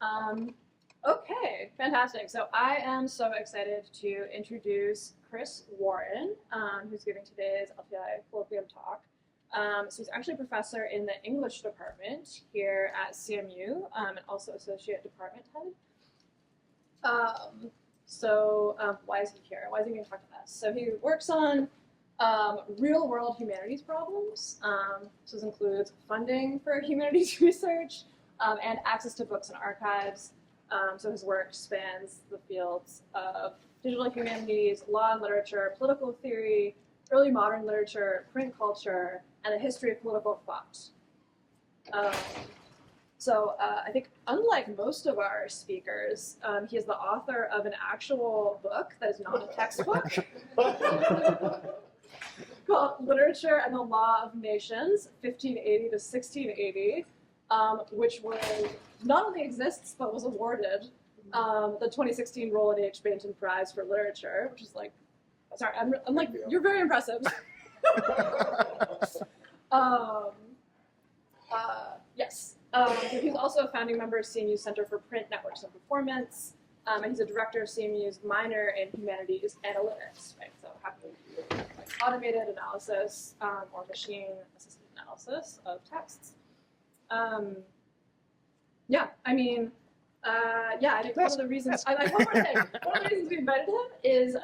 Okay, fantastic. So I am so excited to introduce Chris Warren, who's giving today's LTI Colloquium talk. So he's actually a professor in the English department here at CMU, and also associate department head. Why is he here? Why is he going to talk to us? So he works on real-world humanities problems. So this includes funding for humanities research and access to books and archives. So his work spans the fields of digital humanities, law and literature, political theory, early modern literature, print culture, and the history of political thought. I think unlike most of our speakers, he is the author of an actual book that is not a textbook called Literature and the Law of Nations, 1580 to 1680, which not only exists, but was awarded the 2016 Roland H. Bainton Prize for Literature, which is like, sorry, I'm like, you're very impressive. Yes. He's also a founding member of CMU's Center for Print Networks and Performance, and he's a director of CMU's minor in humanities analytics, right? So having like automated analysis or machine-assisted analysis of texts. I think one of the reasons one of the reasons we invited him is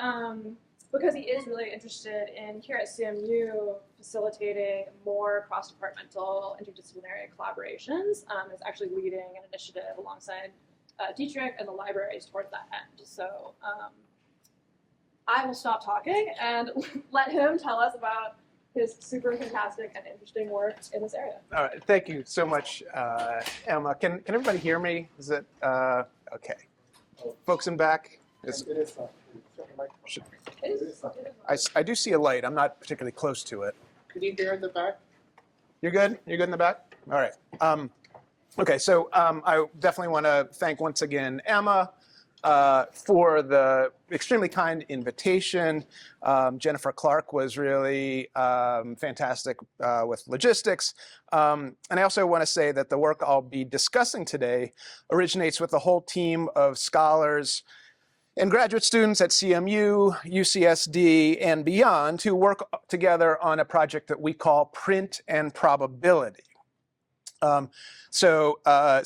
because he is really interested in here at CMU facilitating more cross-departmental interdisciplinary collaborations. Is actually leading an initiative alongside Dietrich and the libraries towards that end. So I will stop talking and let him tell us about his super fantastic and interesting work in this area. All right, thank you so much, Emma. Can everybody hear me? Is it okay? Folks in back? I do see a light. I'm not particularly close to it. Could you hear in the back? You're good? You're good in the back? All right. Okay, so I definitely want to thank once again Emma for the extremely kind invitation. Jennifer Clark was really fantastic with logistics. And I also want to say that the work I'll be discussing today originates with a whole team of scholars and graduate students at CMU, UCSD, and beyond who work together on a project that we call Print and Probability. Some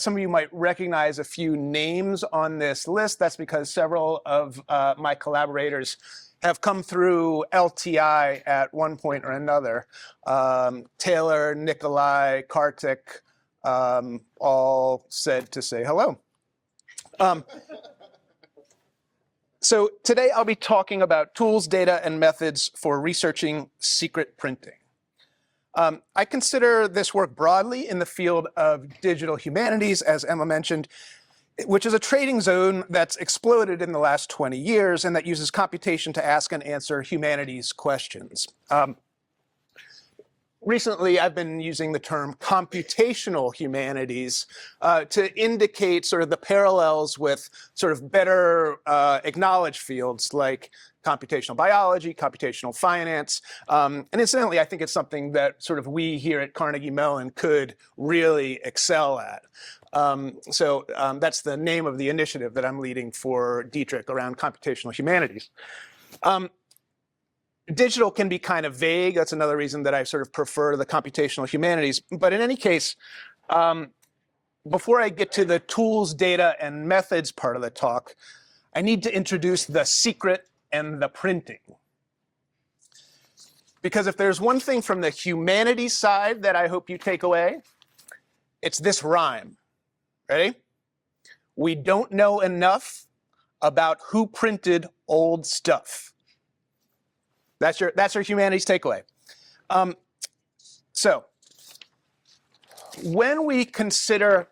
of you might recognize a few names on this list. That's because several of my collaborators have come through LTI at one point or another. Taylor, Nikolai, Kartik, all said to say hello. So today I'll be talking about tools, data, and methods for researching secret printing. I consider this work broadly in the field of digital humanities, as Emma mentioned, which is a trading zone that's exploded in the last 20 years and that uses computation to ask and answer humanities questions. Recently, I've been using the term computational humanities to indicate sort of the parallels with sort of better acknowledged fields like computational biology, computational finance. And incidentally, I think it's something that sort of we here at Carnegie Mellon could really excel at. That's the name of the initiative that I'm leading for Dietrich around computational humanities. Digital can be kind of vague. That's another reason that I sort of prefer the computational humanities. But in any case, before I get to the tools, data, and methods part of the talk, I need to introduce the secret and the printing. Because if there's one thing from the humanities side that I hope you take away, it's this rhyme. Ready? We don't know enough about who printed old stuff. That's your humanities takeaway. So when we consider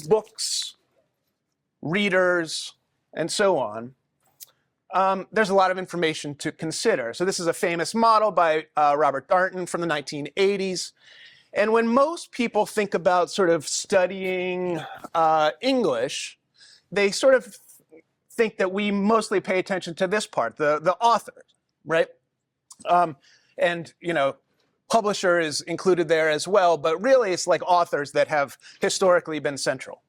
books, readers, and so on, there's a lot of information to consider. So this is a famous model by Robert Darnton from the 1980s. And when most people think about sort of studying English, they sort of think that we mostly pay attention to this part, the author, right? And, you know, publisher is included there as well, but really it's like authors that have historically been central.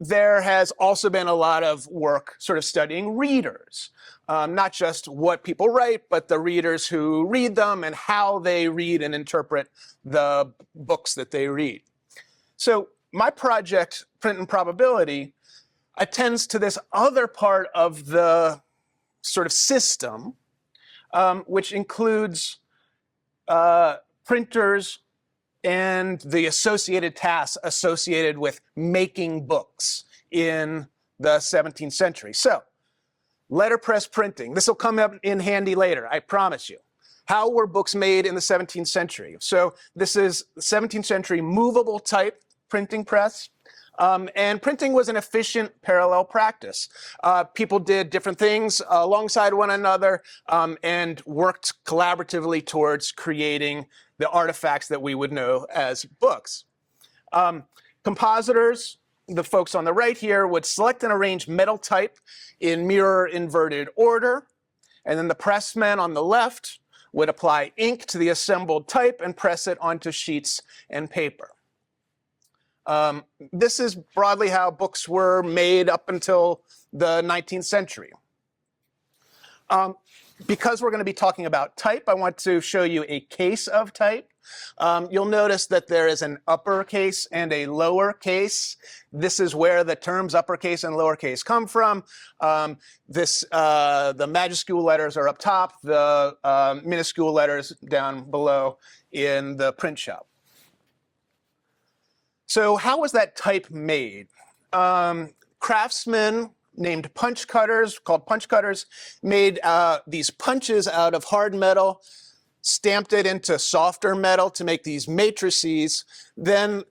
There has also been a lot of work sort of studying readers, not just what people write, but the readers who read them and how they read and interpret the books that they read. So my project, Print and Probability, attends to this other part of the sort of system, which includes printers and the associated tasks associated with making books in the 17th century. So, letterpress printing. This will come up in handy later, I promise you. How were books made in the 17th century? So, this is 17th century movable type printing press. And printing was an efficient parallel practice. People did different things alongside one another and worked collaboratively towards creating the artifacts that we would know as books. Compositors, the folks on the right here, would select and arrange metal type in mirror inverted order. And then the pressmen on the left would apply ink to the assembled type and press it onto sheets and paper. This is broadly how books were made up until the 19th century. Because we're going to be talking about type, I want to show you a case of type. You'll notice that there is an uppercase and a lowercase. This is where the terms uppercase and lowercase come from. The majuscule letters are up top, the minuscule letters down below in the print shop. So how was that type made? Craftsmen named punch cutters, called punch cutters, made these punches out of hard metal, stamped it into softer metal to make these matrices. Then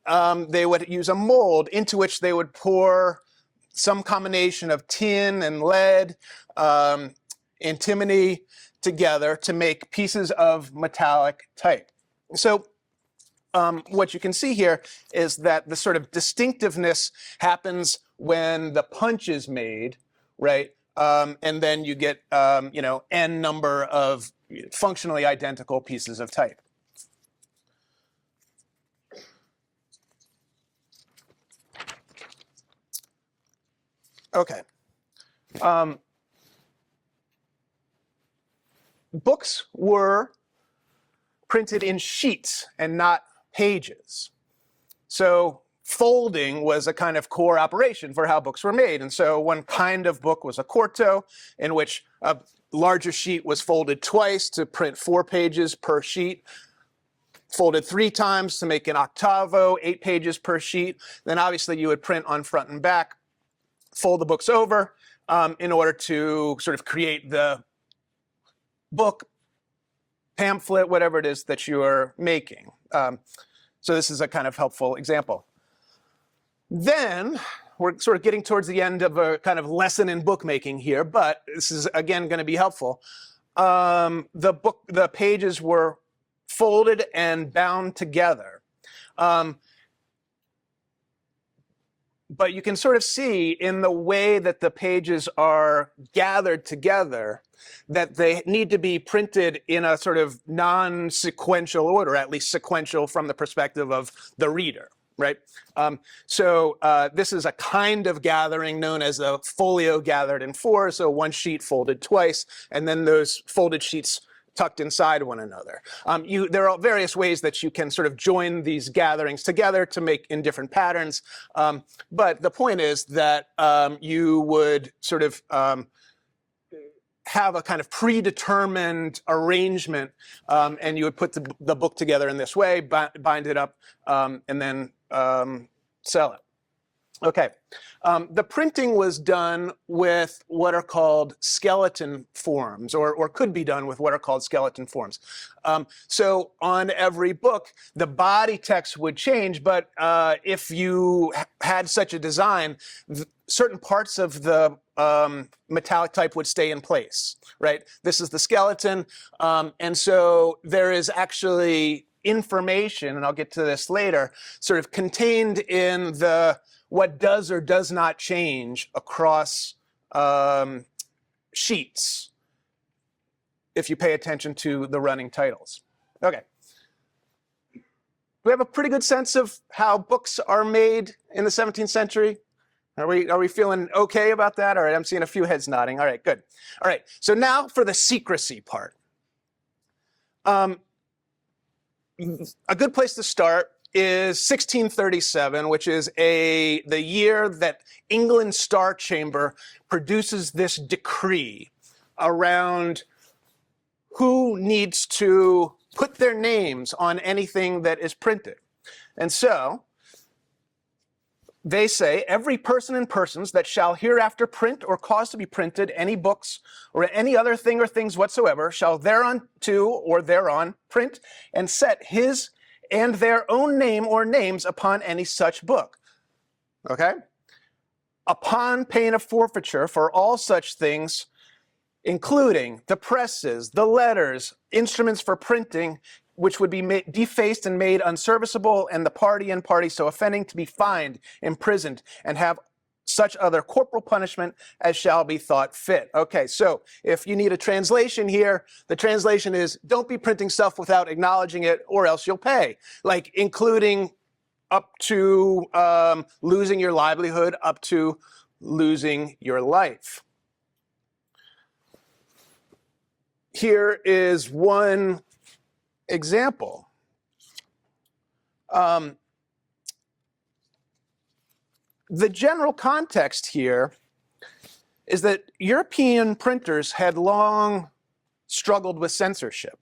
they would use a mold into which they would pour some combination of tin and lead, antimony together to make pieces of metallic type. So what you can see here is that the sort of distinctiveness happens when the punch is made, right? And then you get, n number of functionally identical pieces of type. Okay. Books were printed in sheets and not pages. So folding was a kind of core operation for how books were made. And so one kind of book was a quarto, in which a larger sheet was folded twice to print 4 pages per sheet, folded 3 times to make an octavo, 8 pages per sheet. Then obviously you would print on front and back, fold the books over in order to sort of create the book, pamphlet, whatever it is that you are making. So this is a kind of helpful example. Then we're sort of getting towards the end of a kind of lesson in bookmaking here, but this is again going to be helpful. The pages were folded and bound together. But you can sort of see in the way that the pages are gathered together that they need to be printed in a sort of non-sequential order, at least sequential from the perspective of the reader, right? So this is a kind of gathering known as a folio gathered in 4, so one sheet folded twice, and then those folded sheets tucked inside one another. There are various ways that you can sort of join these gatherings together to make in different patterns. But the point is that you would sort of have a kind of predetermined arrangement, and you would put the book together in this way, bind it up, and then sell it. Okay. The printing was done with what are called skeleton forms, or could be done with what are called skeleton forms. So on every book, the body text would change, but if you had such a design, certain parts of the metallic type would stay in place, right? This is the skeleton, and so there is actually information, and I'll get to this later, sort of contained in the what does or does not change across sheets if you pay attention to the running titles. Okay. we have a pretty good sense of how books are made in the 17th century? Are we feeling okay about that? All right, I'm seeing a few heads nodding. All right, good. All right, so now for the secrecy part. A good place to start is 1637, which is the year that England's Star Chamber produces this decree around who needs to put their names on anything that is printed. And so they say, every person and persons that shall hereafter print or cause to be printed any books or any other thing or things whatsoever shall thereunto or thereon print and set his and their own name or names upon any such book. Okay? Upon pain of forfeiture for all such things, including the presses, the letters, instruments for printing, which would be defaced and made unserviceable, and the party and party so offending to be fined, imprisoned, and have such other corporal punishment as shall be thought fit. Okay, so if you need a translation here, the translation is, don't be printing stuff without acknowledging it, or else you'll pay. Like, including up to losing your livelihood, up to losing your life. Here is one example. The general context here is that European printers had long struggled with censorship.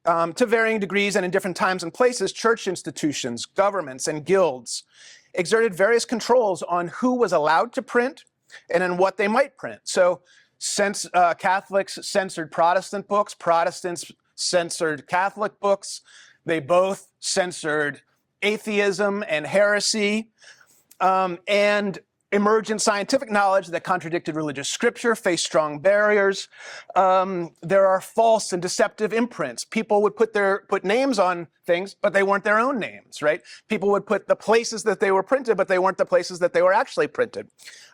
To varying degrees and in different times and places, church institutions, governments, and guilds exerted various controls on who was allowed to print and on what they might print. So Catholics censored Protestant books, Protestants censored Catholic books. They both censored atheism and heresy, and emergent scientific knowledge that contradicted religious scripture faced strong barriers. There are false and deceptive imprints. People would put names on things, but they weren't their own names, right? People would put the places that they were printed, but they weren't the places that they were actually printed.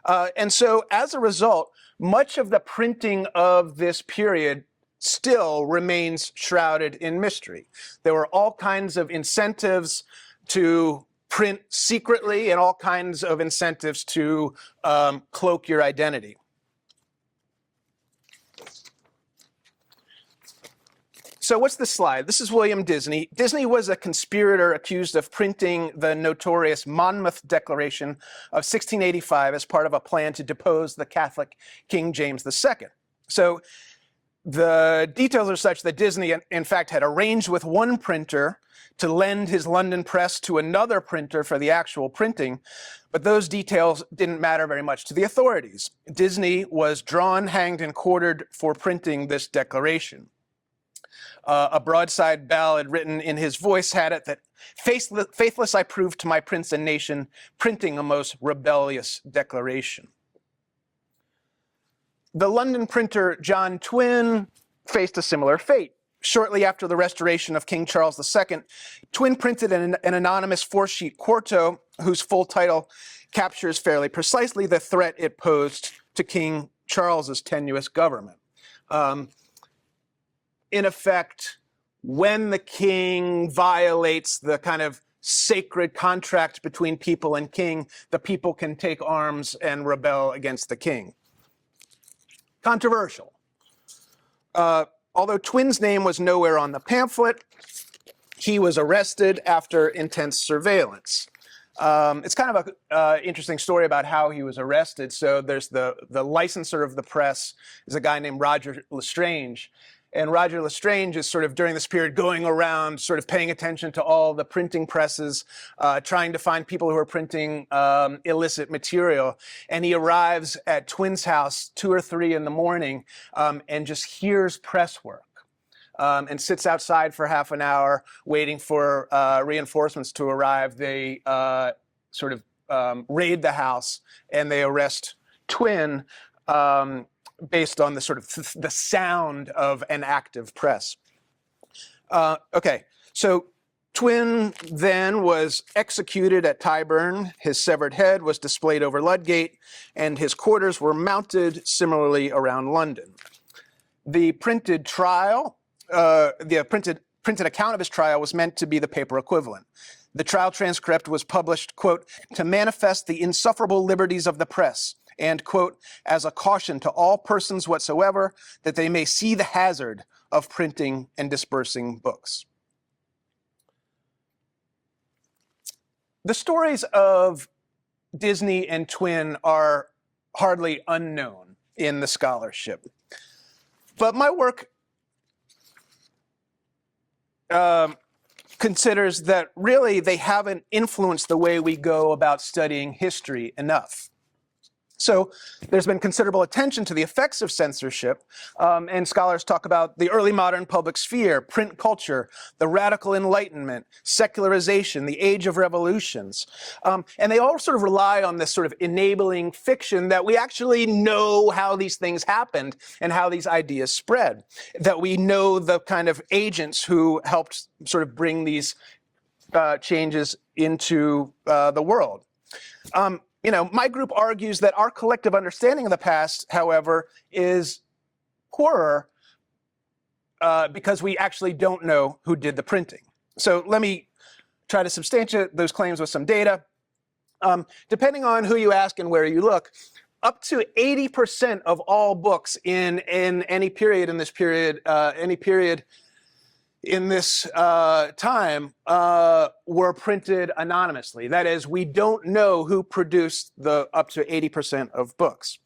And so as a result, much of the printing of this period still remains shrouded in mystery. There were all kinds of incentives to print secretly and all kinds of incentives to cloak your identity. So what's this slide? This is William Disney. Disney was a conspirator accused of printing the notorious Monmouth Declaration of 1685 as part of a plan to depose the Catholic King James II. So the details are such that Disney, in fact, had arranged with one printer to lend his London press to another printer for the actual printing, but those details didn't matter very much to the authorities. Disney was drawn, hanged, and quartered for printing this declaration. A broadside ballad written in his voice had it that, faithless I proved to my prince and nation, printing a most rebellious declaration. The London printer John Twynne faced a similar fate. Shortly after the restoration of King Charles II, Twynne printed an anonymous 4-sheet quarto whose full title captures fairly precisely the threat it posed to King Charles's tenuous government. In effect, when the king violates the kind of sacred contract between people and king, the people can take arms and rebel against the king. Controversial. Although Twynne's name was nowhere on the pamphlet, he was arrested after intense surveillance. It's kind of an interesting story about how he was arrested. So there's the licensor of the press is a guy named Roger Lestrange. And Roger Lestrange is sort of during this period going around sort of paying attention to all the printing presses, trying to find people who are printing illicit material. And he arrives at Twynne's house 2 or 3 in the morning and just hears press work and sits outside for half an hour waiting for reinforcements to arrive. They sort of raid the house and they arrest Twynne based on the sort of the sound of an active press. Okay, so Twynne then was executed at Tyburn. His severed head was displayed over Ludgate, and his quarters were mounted similarly around London. The printed printed account of his trial was meant to be the paper equivalent. The trial transcript was published, quote, to manifest the insufferable liberties of the press, and, quote, as a caution to all persons whatsoever that they may see the hazard of printing and dispersing books. The stories of Disney and Twin are hardly unknown in the scholarship. But my work considers that really they haven't influenced the way we go about studying history enough. So there's been considerable attention to the effects of censorship, and scholars talk about the early modern public sphere, print culture, the radical Enlightenment, secularization, the age of revolutions. And they all sort of rely on this sort of enabling fiction that we actually know how these things happened and how these ideas spread, that we know the kind of agents who helped sort of bring these changes into the world. You know, my group argues that our collective understanding of the past, however, is poorer because we actually don't know who did the printing. So let me try to substantiate those claims with some data. Depending on who you ask and where you look, up to 80% of all books in any period in this period, in this time were printed anonymously. That is, we don't know who produced the up to 80% of books.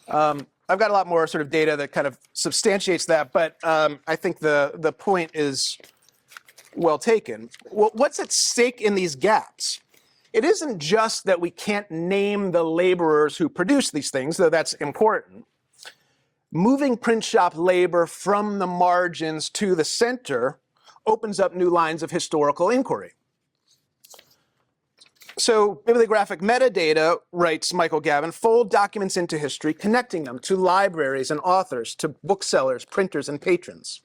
I've got a lot more sort of data that kind of substantiates that, but I think the point is well taken. What's at stake in these gaps? It isn't just that we can't name the laborers who produce these things, though that's important. Moving print shop labor from the margins to the center opens up new lines of historical inquiry. So bibliographic metadata, writes Michael Gavin, fold documents into history, connecting them to libraries and authors, to booksellers, printers, and patrons.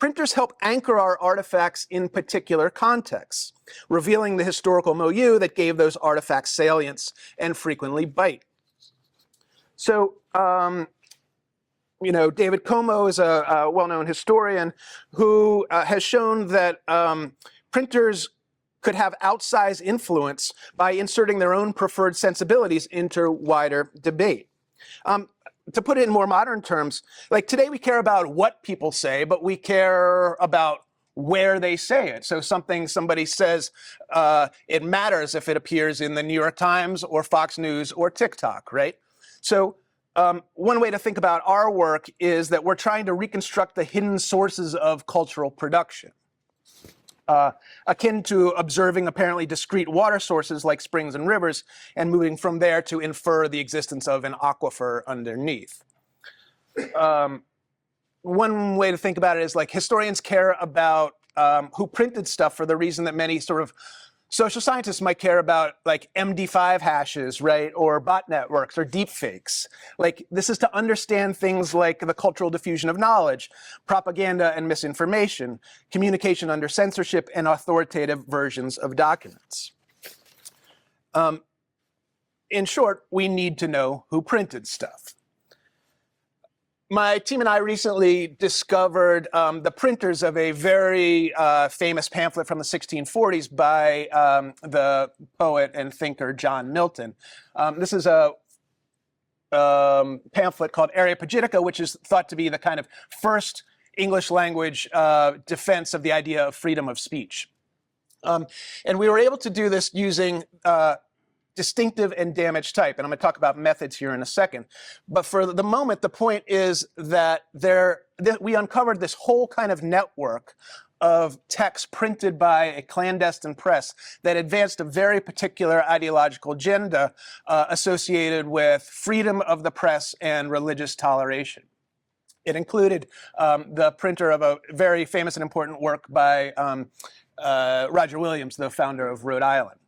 Printers help anchor our artifacts in particular contexts, revealing the historical milieu that gave those artifacts salience and frequently bite. So, you know, David Como is a well-known historian who has shown that printers could have outsized influence by inserting their own preferred sensibilities into wider debate. To put it in more modern terms, like today we care about what people say, but we care about where they say it. So somebody says, it matters if it appears in the New York Times or Fox News or TikTok, right? So one way to think about our work is that we're trying to reconstruct the hidden sources of cultural production, akin to observing apparently discrete water sources like springs and rivers and moving from there to infer the existence of an aquifer underneath. One way to think about it is like historians care about who printed stuff for the reason that many sort of social scientists might care about like MD5 hashes, right? Or bot networks or deepfakes. Like this is to understand things like the cultural diffusion of knowledge, propaganda and misinformation, communication under censorship, and authoritative versions of documents. In short, we need to know who printed stuff. My team and I recently discovered the printers of a very famous pamphlet from the 1640s by the poet and thinker John Milton. This is a pamphlet called Areopagitica, which is thought to be the kind of first English language defense of the idea of freedom of speech. And we were able to do this using distinctive and damaged type. And I'm going to talk about methods here in a second. But for the moment, the point is that we uncovered this whole kind of network of text printed by a clandestine press that advanced a very particular ideological agenda associated with freedom of the press and religious toleration. It included the printer of a very famous and important work by Roger Williams, the founder of Rhode Island.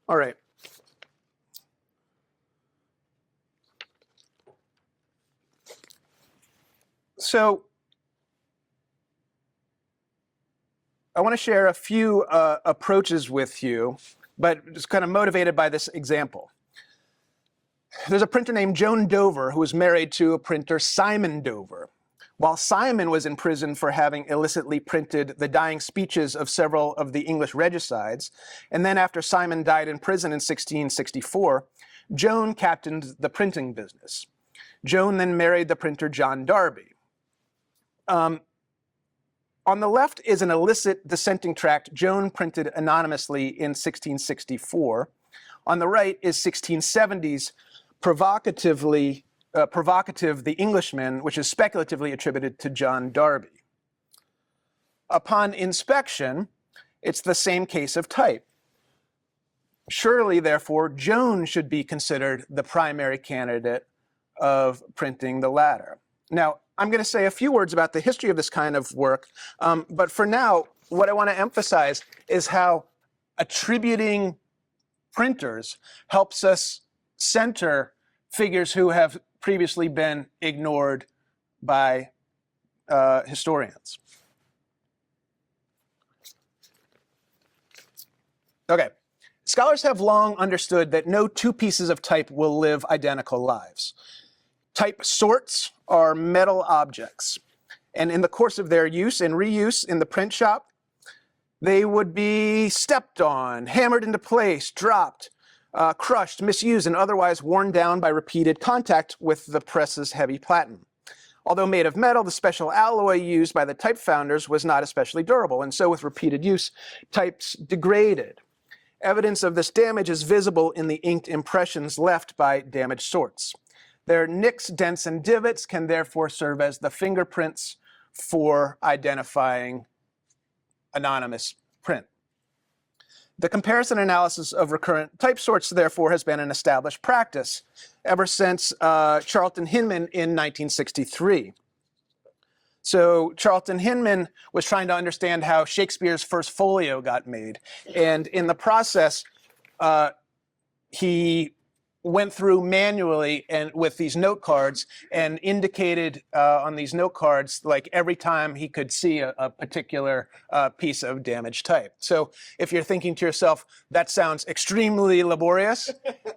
All right. So I want to share a few approaches with you but it's kind of motivated by this example. There's a printer named Joan Dover who was married to a printer, Simon Dover. While Simon was in prison for having illicitly printed the dying speeches of several of the English regicides, and then after Simon died in prison in 1664, Joan captained the printing business. Joan then married the printer John Darby. On the left is an illicit dissenting tract Joan printed anonymously in 1664. On the right is 1670's Provocative the Englishman, which is speculatively attributed to John Darby. Upon inspection, it's the same case of type. Surely, therefore, Joan should be considered the primary candidate of printing the latter. Now, I'm going to say a few words about the history of this kind of work, but for now, what I want to emphasize is how attributing printers helps us center figures who have previously been ignored by historians. Okay, scholars have long understood that no two pieces of type will live identical lives. Type sorts are metal objects, and in the course of their use and reuse in the print shop, they would be stepped on, hammered into place, dropped, crushed, misused, and otherwise worn down by repeated contact with the press's heavy platen. Although made of metal, the special alloy used by the type founders was not especially durable, and so with repeated use, types degraded. Evidence of this damage is visible in the inked impressions left by damaged sorts. Their nicks, dents, and divots can therefore serve as the fingerprints for identifying anonymous print. The comparison analysis of recurrent type sorts, therefore, has been an established practice ever since Charlton Hinman in 1963. So Charlton Hinman was trying to understand how Shakespeare's first folio got made. And in the process, he went through manually and with these note cards and indicated on these note cards, like every time he could see a particular piece of damaged type. So if you're thinking to yourself, that sounds extremely laborious,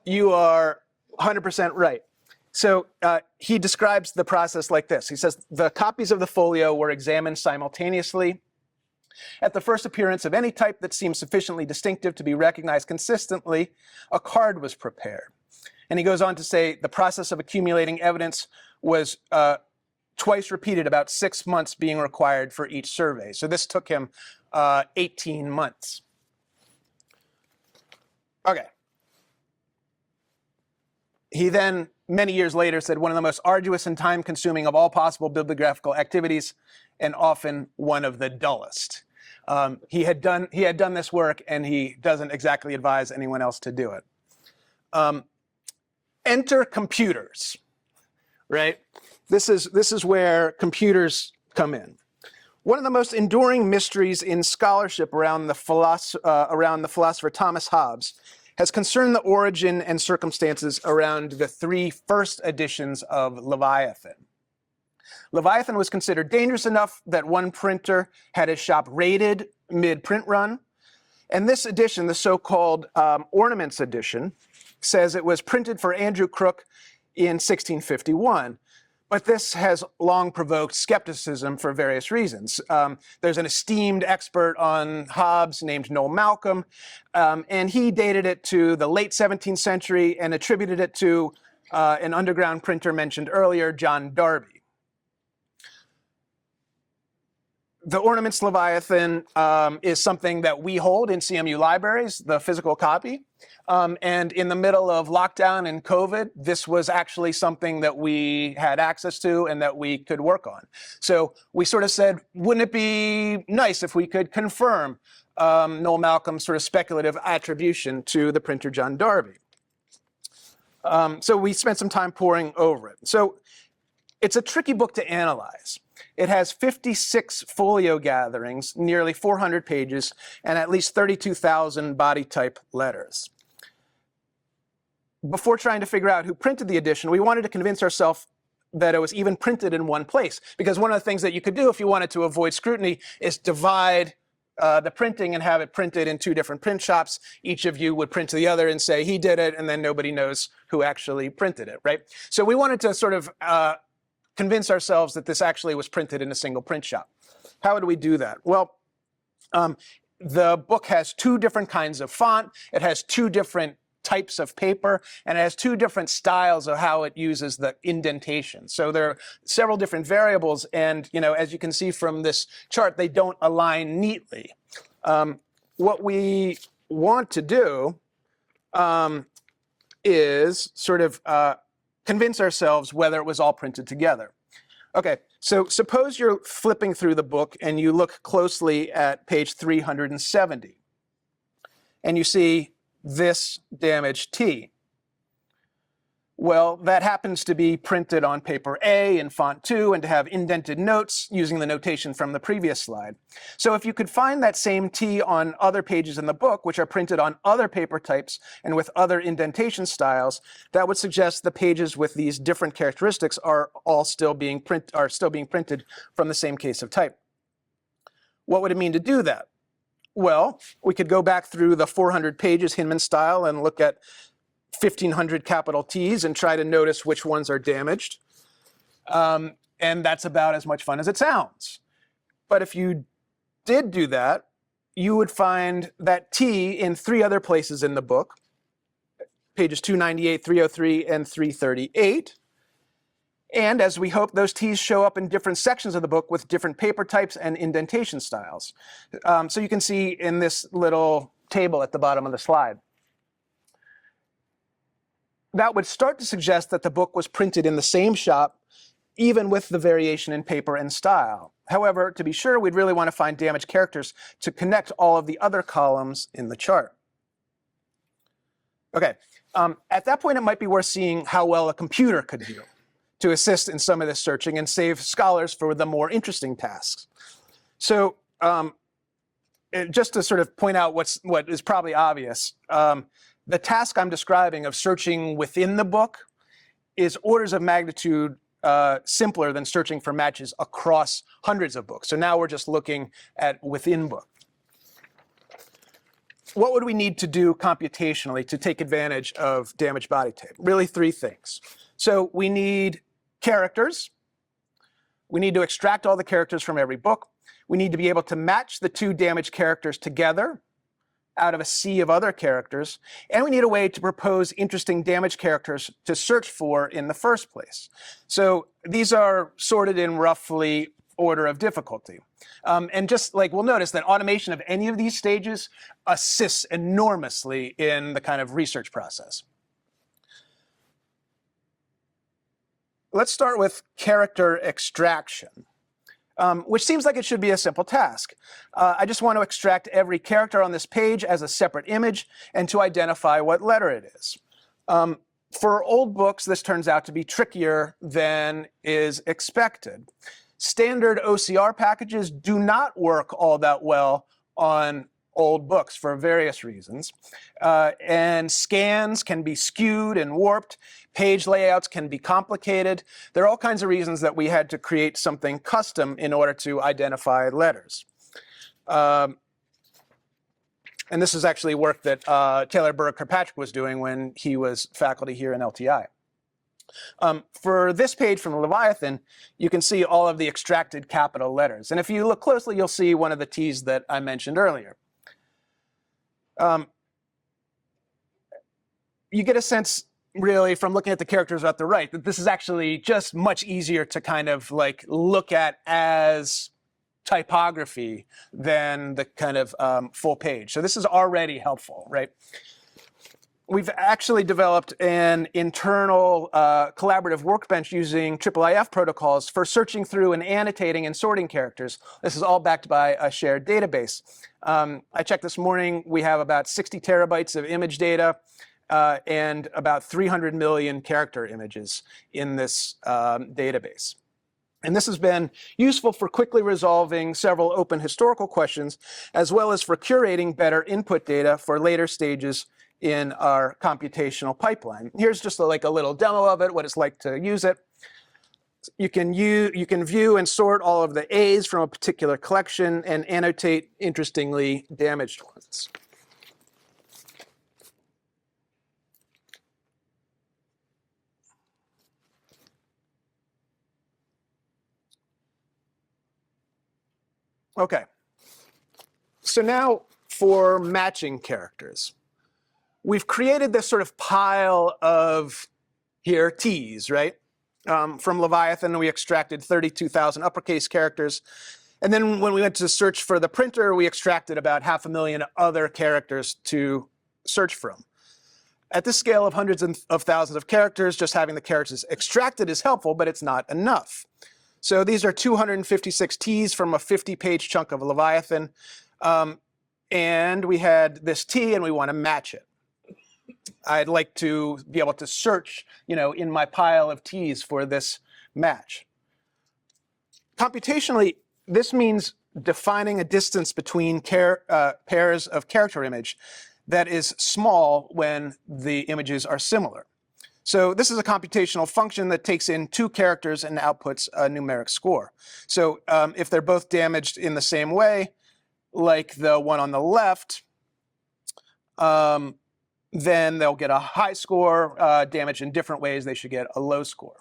you are 100% right. So he describes the process like this. He says, the copies of the folio were examined simultaneously. At the first appearance of any type that seemed sufficiently distinctive to be recognized consistently, a card was prepared. And he goes on to say the process of accumulating evidence was twice repeated, about 6 months being required for each survey. So this took him 18 months. Okay. He then, many years later, said one of the most arduous and time-consuming of all possible bibliographical activities, and often one of the dullest. He had done this work, and he doesn't exactly advise anyone else to do it. Enter computers, right? This is where computers come in. One of the most enduring mysteries in scholarship around the philosopher Thomas Hobbes has concerned the origin and circumstances around the 3 first editions of Leviathan. Leviathan was considered dangerous enough that one printer had his shop raided mid-print run. And this edition, the so-called Ornaments edition, says it was printed for Andrew Crooke in 1651. But this has long provoked skepticism for various reasons. There's an esteemed expert on Hobbes named Noel Malcolm, and he dated it to the late 17th century and attributed it to an underground printer mentioned earlier, John Darby. The Ornaments Leviathan is something that we hold in CMU libraries, the physical copy. And in the middle of lockdown and COVID, this was actually something that we had access to and that we could work on. So we sort of said, wouldn't it be nice if we could confirm Noel Malcolm's sort of speculative attribution to the printer John Darby? So we spent some time poring over it. So it's a tricky book to analyze. It has 56 folio gatherings, nearly 400 pages, and at least 32,000 body type letters. Before trying to figure out who printed the edition, we wanted to convince ourselves that it was even printed in one place. Because one of the things that you could do if you wanted to avoid scrutiny is divide the printing and have it printed in 2 different print shops. Each of you would print to the other and say he did it, and then nobody knows who actually printed it, right? So we wanted to sort of convince ourselves that this actually was printed in a single print shop. How would we do that? Well, the book has 2 different kinds of font. It has 2 different types of paper, and it has 2 different styles of how it uses the indentation. So there are several different variables, and as you can see from this chart, they don't align neatly. What we want to do is sort of convince ourselves whether it was all printed together. Okay, so suppose you're flipping through the book and you look closely at page 370, and you see this damaged T. Well, that happens to be printed on paper A in font 2 and to have indented notes using the notation from the previous slide. So if you could find that same T on other pages in the book, which are printed on other paper types and with other indentation styles, that would suggest the pages with these different characteristics are still being printed from the same case of type. What would it mean to do that? Well, we could go back through the 400 pages Hinman style and look at 1,500 capital T's and try to notice which ones are damaged. And that's about as much fun as it sounds. But if you did do that, you would find that T in 3 other places in the book, pages 298, 303, and 338. And as we hope, those T's show up in different sections of the book with different paper types and indentation styles. So you can see in this little table at the bottom of the slide. That would start to suggest that the book was printed in the same shop, even with the variation in paper and style. However, to be sure, we'd really want to find damaged characters to connect all of the other columns in the chart. Okay, at that point, it might be worth seeing how well a computer could do to assist in some of this searching and save scholars for the more interesting tasks. So just to sort of point out what is probably obvious, the task I'm describing of searching within the book is orders of magnitude simpler than searching for matches across hundreds of books. So now we're just looking at within book. What would we need to do computationally to take advantage of damaged body tape? Really 3 things. So we need characters. We need to extract all the characters from every book. We need to be able to match the 2 damaged characters together out of a sea of other characters. And we need a way to propose interesting damaged characters to search for in the first place. So these are sorted in roughly order of difficulty. And just like we'll notice that automation of any of these stages assists enormously in the kind of research process. Let's start with character extraction, which seems like it should be a simple task. I just want to extract every character on this page as a separate image and to identify what letter it is. For old books, this turns out to be trickier than is expected. Standard OCR packages do not work all that well on old books for various reasons. And scans can be skewed and warped. Page layouts can be complicated. There are all kinds of reasons that we had to create something custom in order to identify letters. And this is actually work that Taylor Burke Kirkpatrick was doing when he was faculty here in LTI. For this page from Leviathan, you can see all of the extracted capital letters. And if you look closely, you'll see one of the T's that I mentioned earlier. You get a sense, really, from looking at the characters at the right, that this is actually just much easier to kind of like look at as typography than the kind of full page. So this is already helpful, right? We've actually developed an internal collaborative workbench using IIIF protocols for searching through and annotating and sorting characters. This is all backed by a shared database. I checked this morning, we have about 60 terabytes of image data and about 300 million character images in this database. And this has been useful for quickly resolving several open historical questions, as well as for curating better input data for later stages in our computational pipeline. Here's just like a little demo of it, what it's like to use it. You can view and sort all of the A's from a particular collection and annotate, interestingly, damaged ones. Okay. So now for matching characters. We've created this sort of pile of here T's, right? From Leviathan, we extracted 32,000 uppercase characters. And then when we went to search for the printer, we extracted about 500,000 other characters to search from. At this scale of hundreds of thousands of characters, just having the characters extracted is helpful, but it's not enough. So these are 256 T's from a 50-page chunk of Leviathan. And we had this T, and we want to match it. I'd like to be able to search, in my pile of T's for this match. Computationally, this means defining a distance between pairs of character image that is small when the images are similar. So this is a computational function that takes in 2 characters and outputs a numeric score. So if they're both damaged in the same way, like the one on the left, then they'll get a high score. Damaged in different ways, they should get a low score.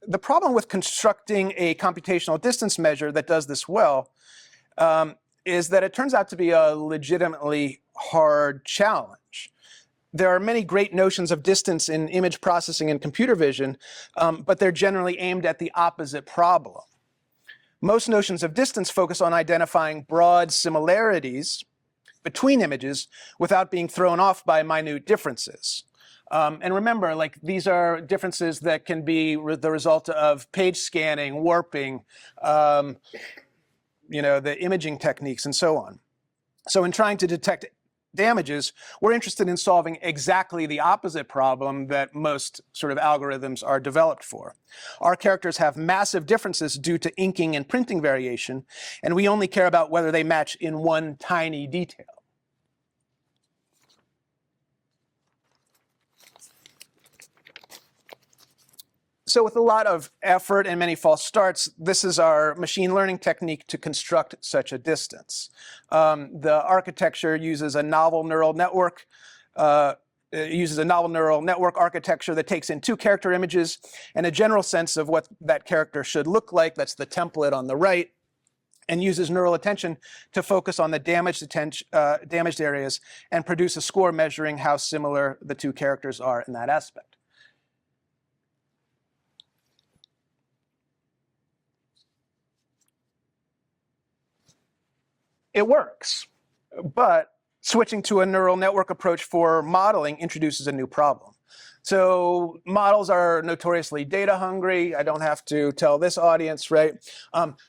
The problem with constructing a computational distance measure that does this well is that it turns out to be a legitimately hard challenge. There are many great notions of distance in image processing and computer vision, but they're generally aimed at the opposite problem. Most notions of distance focus on identifying broad similarities between images without being thrown off by minute differences. And remember, these are differences that can be the result of page scanning, warping, the imaging techniques, and so on. So in trying to detect damages, we're interested in solving exactly the opposite problem that most sort of algorithms are developed for. Our characters have massive differences due to inking and printing variation, and we only care about whether they match in one tiny detail. So with a lot of effort and many false starts, this is our machine learning technique to construct such a distance. The architecture uses a novel neural network architecture that takes in 2 character images and a general sense of what that character should look like. That's the template on the right, and uses neural attention to focus on the damaged areas and produce a score measuring how similar the 2 characters are in that aspect. It works, but switching to a neural network approach for modeling introduces a new problem. So models are notoriously data hungry. I don't have to tell this audience, right?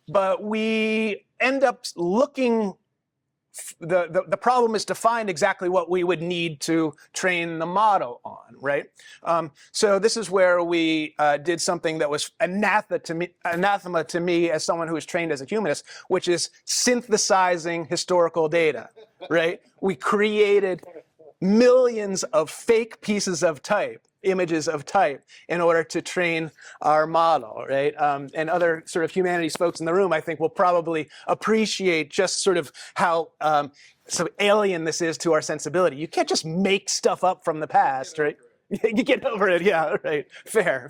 But we end up looking, the problem is to find exactly what we would need to train the model on, right? So this is where we did something that was anathema to me as someone who was trained as a humanist, which is synthesizing historical data, right? We created millions of fake pieces of type, images of type, in order to train our model, right? And other sort of humanities folks in the room, I think, will probably appreciate just sort of how so alien this is to our sensibility. You can't just make stuff up from the past, right? You get over it, yeah, right. Fair.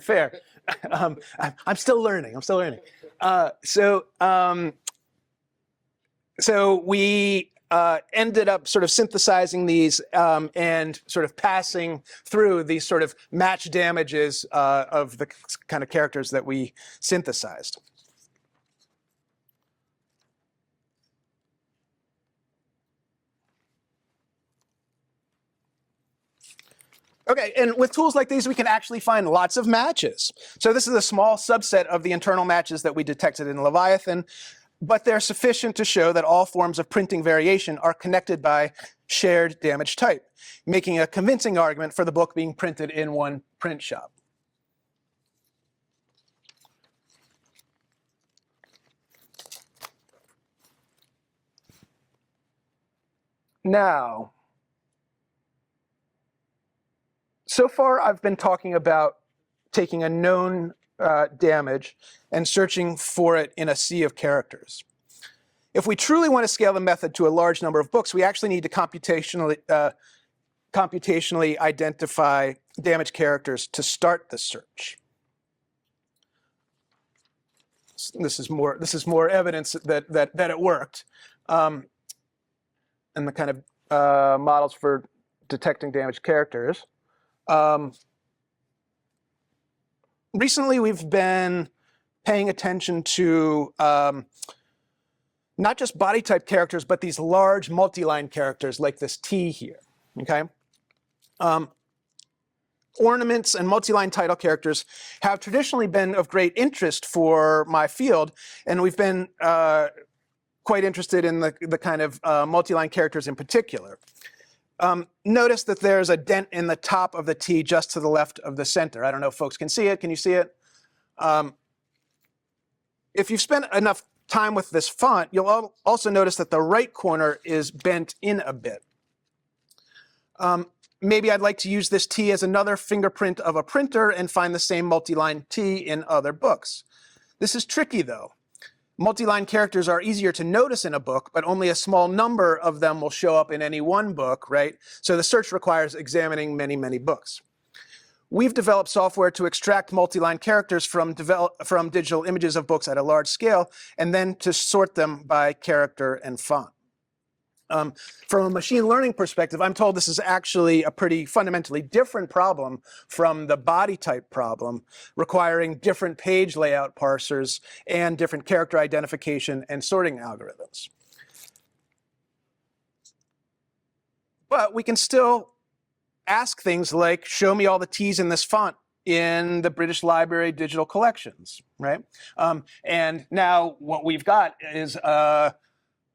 I'm still learning. So we ended up sort of synthesizing these and sort of passing through these sort of match damages of the kind of characters that we synthesized. Okay, and with tools like these, we can actually find lots of matches. So this is a small subset of the internal matches that we detected in Leviathan, but they're sufficient to show that all forms of printing variation are connected by shared damage type, making a convincing argument for the book being printed in one print shop. Now, So far, I've been talking about taking a known damage and searching for it in a sea of characters. If we truly want to scale the method to a large number of books, we actually need to computationally identify damaged characters to start the search. This is more evidence that it worked, and the kind of models for detecting damaged characters. Recently, we've been paying attention to not just body type characters, but these large multi-line characters like this T here. Okay. Ornaments and multi-line title characters have traditionally been of great interest for my field, and we've been quite interested in the kind of multi-line characters in particular. Notice that there's a dent in the top of the T just to the left of the center. I don't know if folks can see it. Can you see it? If you've spent enough time with this font, you'll also notice that the right corner is bent in a bit. Maybe I'd like to use this T as another fingerprint of a printer and find the same multi-line T in other books. This is tricky, though. Multi-line characters are easier to notice in a book, but only a small number of them will show up in any one book, right? So the search requires examining many, many books. We've developed software to extract multi-line characters from digital images of books at a large scale, and then to sort them by character and font. From a machine learning perspective, I'm told this is actually a pretty fundamentally different problem from the body type problem, requiring different page layout parsers and different character identification and sorting algorithms. But we can still ask things like, show me all the T's in this font in the British Library digital collections, right? And now what we've got is a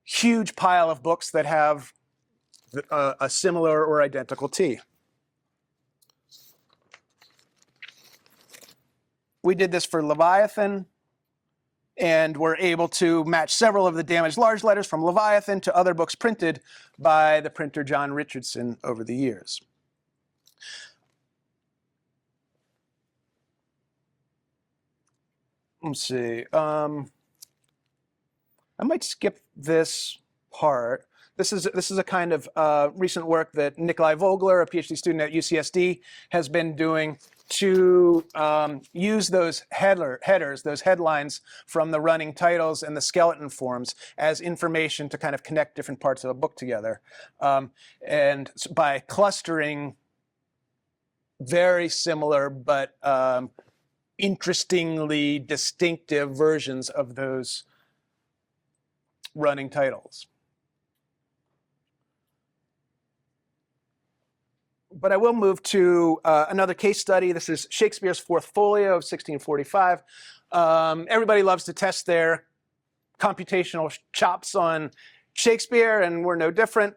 huge pile of books that have a similar or identical T. We did this for Leviathan, and we're able to match several of the damaged large letters from Leviathan to other books printed by the printer John Richardson over the years. Let's see. I might skip this part. This is a kind of recent work that Nikolai Vogler, a PhD student at UCSD, has been doing to use those headers, those headlines from the running titles and the skeleton forms as information to kind of connect different parts of a book together. And by clustering very similar but interestingly distinctive versions of those running titles. But I will move to another case study. This is Shakespeare's Fourth Folio of 1645. Everybody loves to test their computational chops on Shakespeare, and we're no different.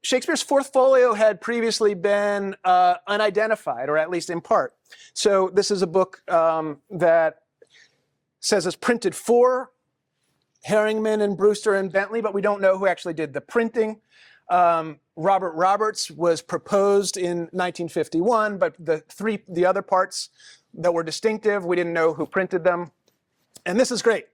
Shakespeare's Fourth Folio had previously been unidentified, or at least in part. So this is a book that says it's printed for Harrington and Brewster and Bentley, but we don't know who actually did the printing. Robert Roberts was proposed in 1951, but the other parts that were distinctive, we didn't know who printed them. And this is great.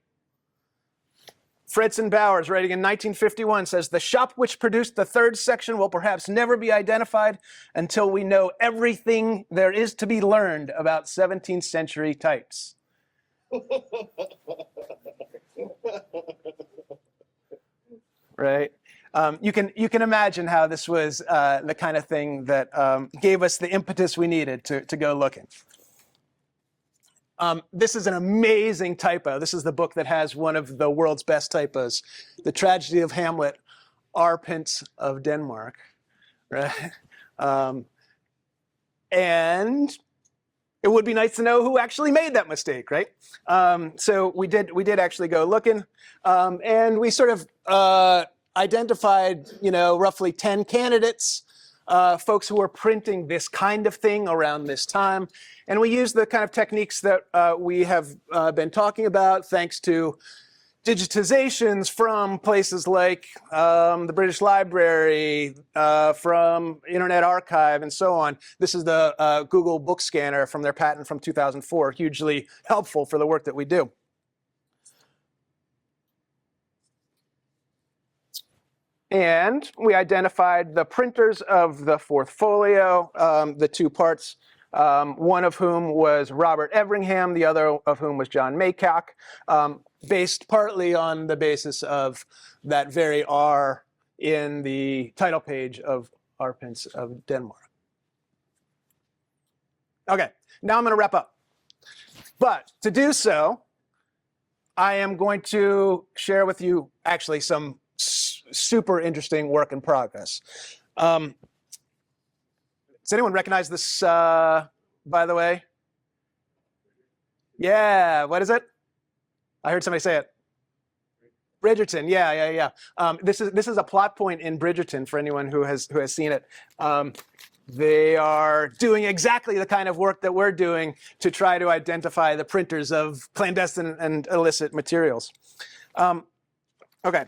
Fredson Bowers, writing in 1951, says, "The shop which produced the third section will perhaps never be identified until we know everything there is to be learned about 17th century types." Right? You can imagine how this was the kind of thing that gave us the impetus we needed to go looking. This is an amazing typo. This is the book that has one of the world's best typos, The Tragedy of Hamlet, Arpents of Denmark. Right? And it would be nice to know who actually made that mistake, right? So we did actually go looking, and we sort of identified, roughly 10 candidates, folks who were printing this kind of thing around this time. And we used the kind of techniques that we have been talking about, thanks to digitizations from places like the British Library, from Internet Archive, and so on. This is the Google Book Scanner from their patent from 2004, hugely helpful for the work that we do. And we identified the printers of the fourth folio, the two parts, one of whom was Robert Everingham, the other of whom was John Maycock, based partly on the basis of that very R in the title page of Our Prince of Denmark. Okay, now I'm going to wrap up. But to do so, I am going to share with you actually some super interesting work in progress. Does anyone recognize this, by the way? Yeah, what is it? I heard somebody say it. Bridgerton, yeah. This is a plot point in Bridgerton for anyone who has seen it. They are doing exactly the kind of work that we're doing to try to identify the printers of clandestine and illicit materials. Okay.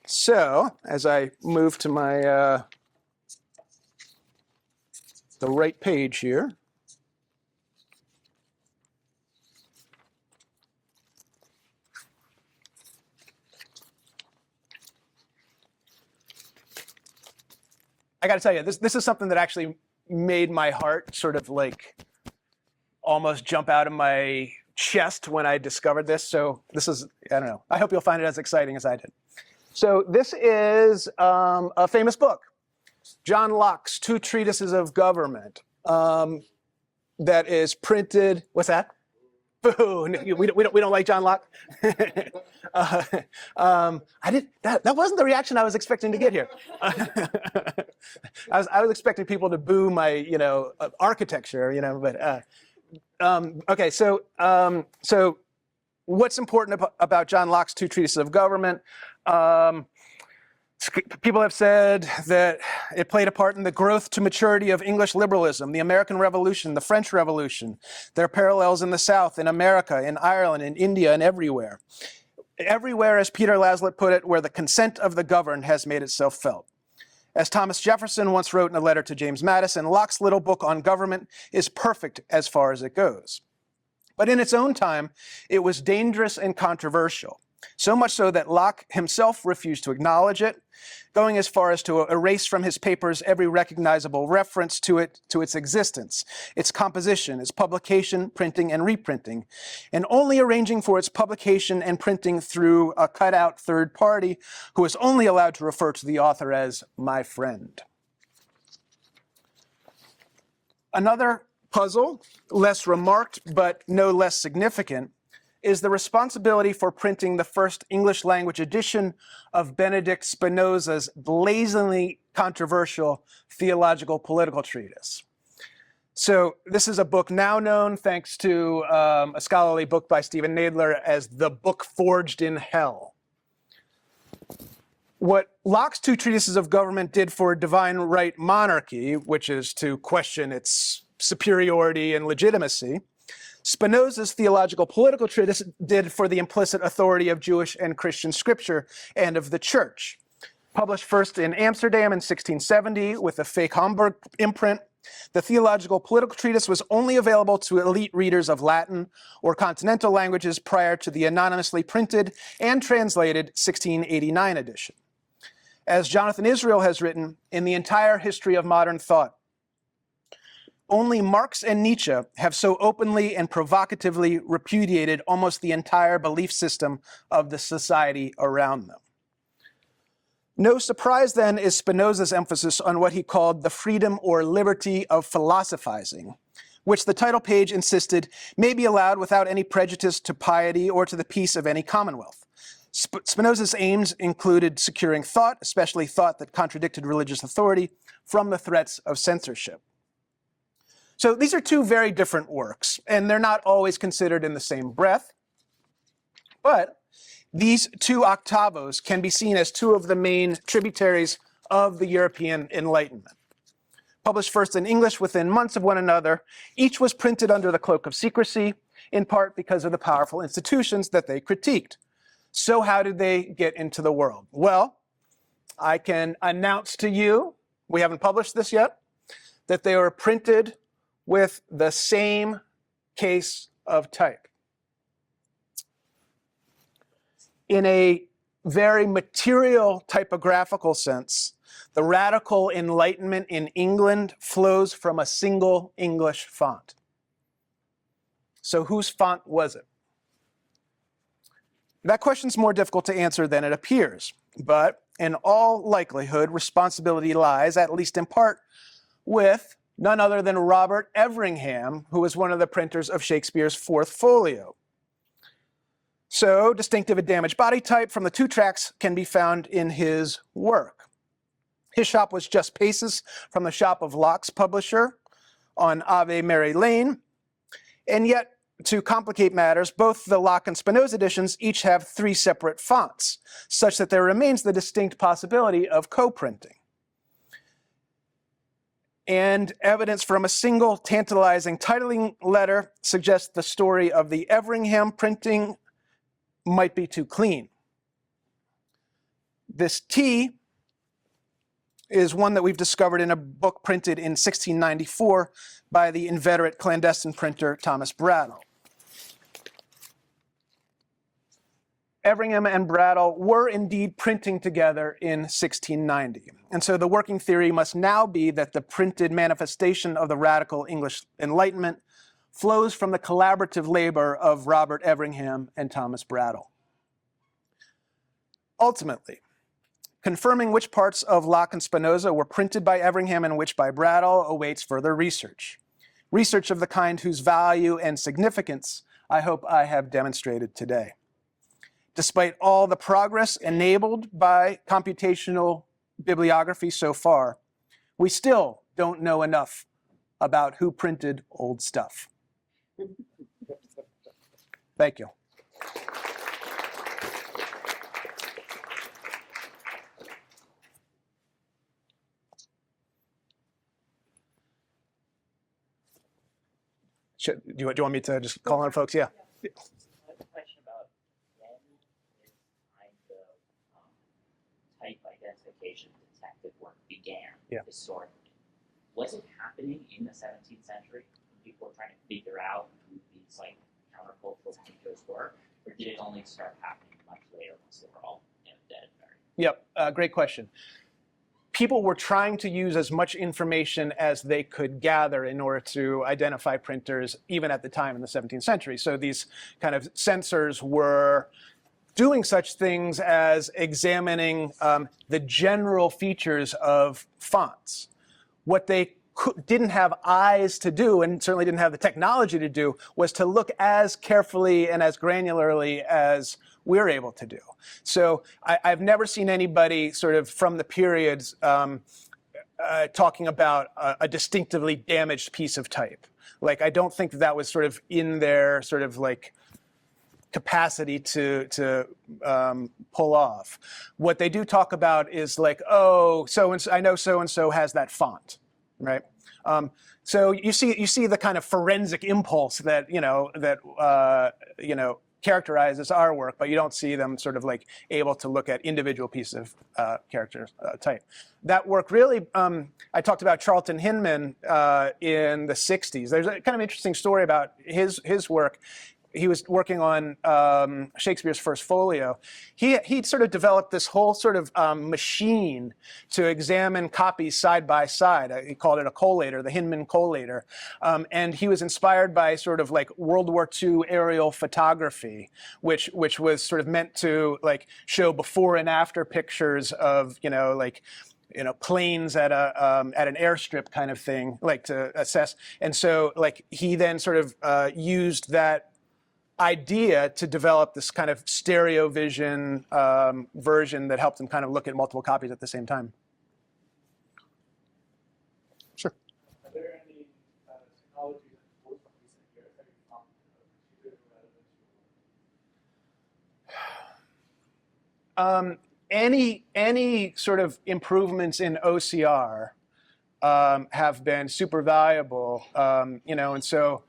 So, as I move to my the right page here, I got to tell you, this is something that actually made my heart sort of like almost jump out of my chest when I discovered this. So this is, I don't know. I hope you'll find it as exciting as I did. So this is a famous book, John Locke's Two Treatises of Government, that is printed. What's that? Boo! We don't like John Locke. That wasn't the reaction I was expecting to get here. I was expecting people to boo my architecture, but okay. So what's important about John Locke's Two Treatises of Government? People have said that it played a part in the growth to maturity of English liberalism, the American Revolution, the French Revolution. There are parallels in the South, in America, in Ireland, in India, and everywhere. Everywhere, as Peter Laslett put it, where the consent of the governed has made itself felt. As Thomas Jefferson once wrote in a letter to James Madison, Locke's little book on government is perfect as far as it goes. But in its own time, it was dangerous and controversial. So much so that Locke himself refused to acknowledge it, going as far as to erase from his papers every recognizable reference to its existence, its composition, its publication, printing, and reprinting, and only arranging for its publication and printing through a cutout third party who was only allowed to refer to the author as my friend. Another puzzle, less remarked but no less significant, is the responsibility for printing the first English language edition of Benedict Spinoza's blazingly controversial theological political treatise. So this is a book now known, thanks to a scholarly book by Stephen Nadler, as The Book Forged in Hell. What Locke's Two Treatises of Government did for divine right monarchy, which is to question its superiority and legitimacy, Spinoza's theological political treatise did for the implicit authority of Jewish and Christian scripture and of the church. Published first in Amsterdam in 1670 with a fake Hamburg imprint, the theological political treatise was only available to elite readers of Latin or continental languages prior to the anonymously printed and translated 1689 edition. As Jonathan Israel has written, in the entire history of modern thought, only Marx and Nietzsche have so openly and provocatively repudiated almost the entire belief system of the society around them. No surprise, then, is Spinoza's emphasis on what he called the freedom or liberty of philosophizing, which the title page insisted may be allowed without any prejudice to piety or to the peace of any commonwealth. Spinoza's aims included securing thought, especially thought that contradicted religious authority, from the threats of censorship. So these are two very different works, and they're not always considered in the same breath. But these two octavos can be seen as two of the main tributaries of the European Enlightenment. Published first in English within months of one another, each was printed under the cloak of secrecy, in part because of the powerful institutions that they critiqued. So how did they get into the world? Well, I can announce to you, we haven't published this yet, that they were printed with the same case of type. In a very material typographical sense, the radical Enlightenment in England flows from a single English font. So whose font was it? That question's more difficult to answer than it appears, but in all likelihood, responsibility lies, at least in part, with none other than Robert Everingham, who was one of the printers of Shakespeare's Fourth Folio. So, distinctive and damaged body type from the two tracks can be found in his work. His shop was just paces from the shop of Locke's publisher on Ave Mary Lane, and yet, to complicate matters, both the Locke and Spinoza editions each have 3 separate fonts, such that there remains the distinct possibility of co-printing. And evidence from a single tantalizing titling letter suggests the story of the Everingham printing might be too clean. This T is one that we've discovered in a book printed in 1694 by the inveterate clandestine printer Thomas Brattle. Everingham and Brattle were indeed printing together in 1690. And so the working theory must now be that the printed manifestation of the radical English Enlightenment flows from the collaborative labor of Robert Everingham and Thomas Brattle. Ultimately, confirming which parts of Locke and Spinoza were printed by Everingham and which by Brattle awaits further research. Research of the kind whose value and significance I hope I have demonstrated today. Despite all the progress enabled by computational bibliography so far, we still don't know enough about who printed old stuff. Thank you. Do you want me to just call on folks? Yeah. I have a question about when this kind of type identification detective work began historically. Was it happening in the 17th century when people were trying to figure out who these like countercultural painters were, or did it only start happening much later once they were all dead and buried? Yep, great question. People were trying to use as much information as they could gather in order to identify printers, even at the time in the 17th century. So these kind of censors were doing such things as examining the general features of fonts. What they didn't have eyes to do, and certainly didn't have the technology to do, was to look as carefully and as granularly as we're able to do. So I've never seen anybody sort of from the periods talking about a distinctively damaged piece of type. Like, I don't think that was sort of in their sort of like capacity to pull off. What they do talk about is like, oh, so-and-so, I know so-and-so has that font, right? So you see the kind of forensic impulse that, characterizes our work, but you don't see them sort of like able to look at individual pieces of character type. That work really, I talked about Charlton Hinman in the 60s. There's a kind of interesting story about his work. He was working on Shakespeare's First Folio. He sort of developed this whole sort of machine to examine copies side by side. He called it a collator, the Hinman collator. And he was inspired by sort of like World War II aerial photography, which was sort of meant to like show before and after pictures of, planes at an airstrip kind of thing, like to assess. And so like he then sort of used that idea to develop this kind of stereo vision version that helped them kind of look at multiple copies at the same time. Sure. Are there any technologies in recent years that you found relevant? Any sort of improvements in OCR have been super valuable, and so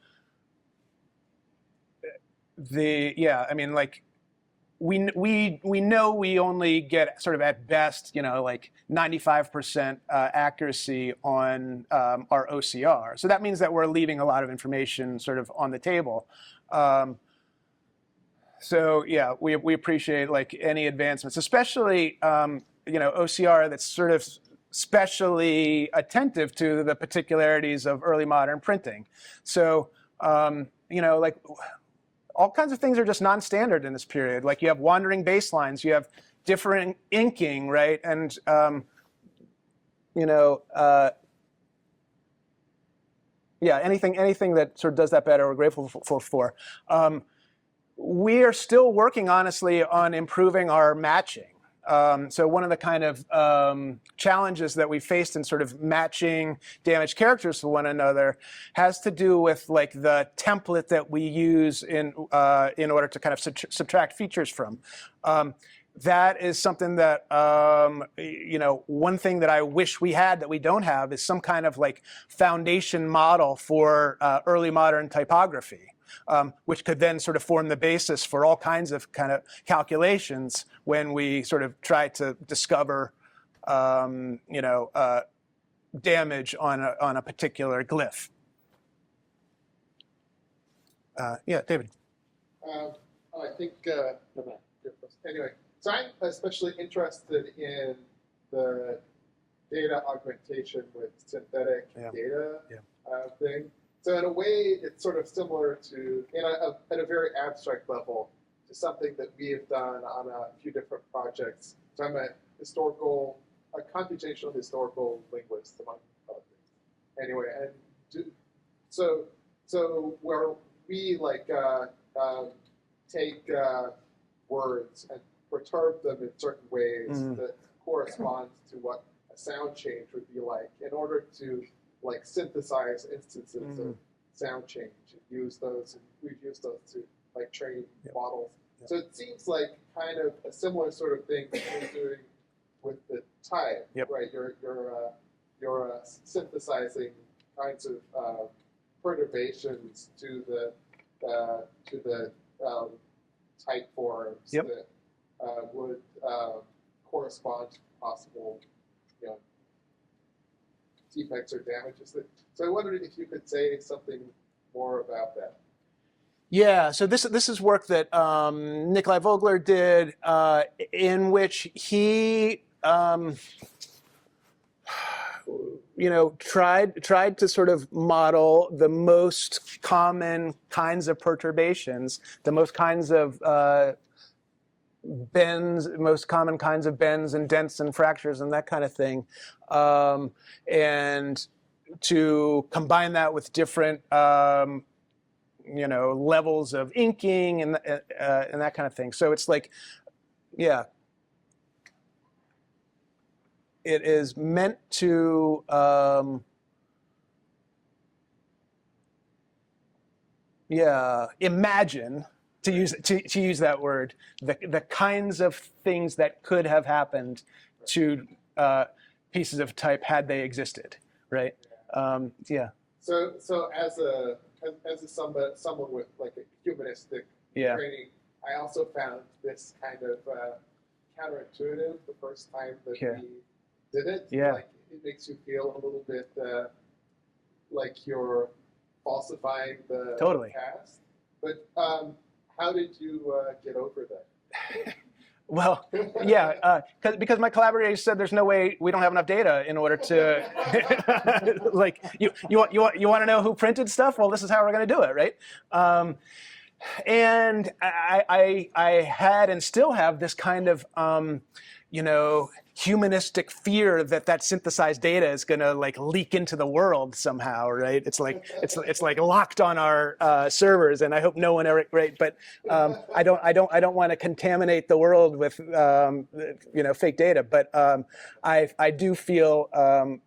we know we only get sort of at best, like 95% accuracy on our OCR. So that means that we're leaving a lot of information sort of on the table. So yeah, we appreciate like any advancements, especially OCR that's sort of specially attentive to the particularities of early modern printing. So like all kinds of things are just non-standard in this period. Like you have wandering baselines, you have different inking, right? And yeah, anything that sort of does that better, we're grateful for. We are still working, honestly, on improving our matching. So one of the kind of challenges that we faced in sort of matching damaged characters to one another has to do with like the template that we use in order to kind of subtract features from. That is something that, one thing that I wish we had that we don't have is some kind of like foundation model for early modern typography. Which could then sort of form the basis for all kinds of kind of calculations when we sort of try to discover, damage on a particular glyph. Yeah, David. I think, anyway, so I'm especially interested in the data augmentation with synthetic data thing. So in a way, it's sort of similar to, at a very abstract level, to something that we have done on a few different projects. So I'm a computational historical linguist, among other things. Anyway, and so where we like take words and perturb them in certain ways that correspond to what a sound change would be like in order to like synthesize instances of sound change and use those, and we've used those to like train models. So it seems like kind of a similar sort of thing that you're doing with the type, right? You're synthesizing kinds of perturbations to the type forms that would correspond to possible, defects or damages. So I wondered if you could say something more about that. Yeah, so this is work that Nikolai Vogler did, in which he tried to sort of model the most common kinds of perturbations, the most kinds of bends, most common kinds of bends and dents and fractures and that kind of thing, and to combine that with different levels of inking and that kind of thing. So it's like, it is meant to imagine, to use that word, the kinds of things that could have happened to pieces of type had they existed, right? So as someone with like a humanistic training, I also found this kind of counterintuitive the first time that we did it. Like it makes you feel a little bit like you're falsifying the past. But how did you get over that? Well, because my collaborators said there's no way, we don't have enough data in order to, like, you want to know who printed stuff? Well, this is how we're going to do it, right? And I had and still have this kind of, humanistic fear that synthesized data is going to like leak into the world somehow, right? It's like locked on our servers, and I hope no one ever, right? But I don't want to contaminate the world with fake data. But I do feel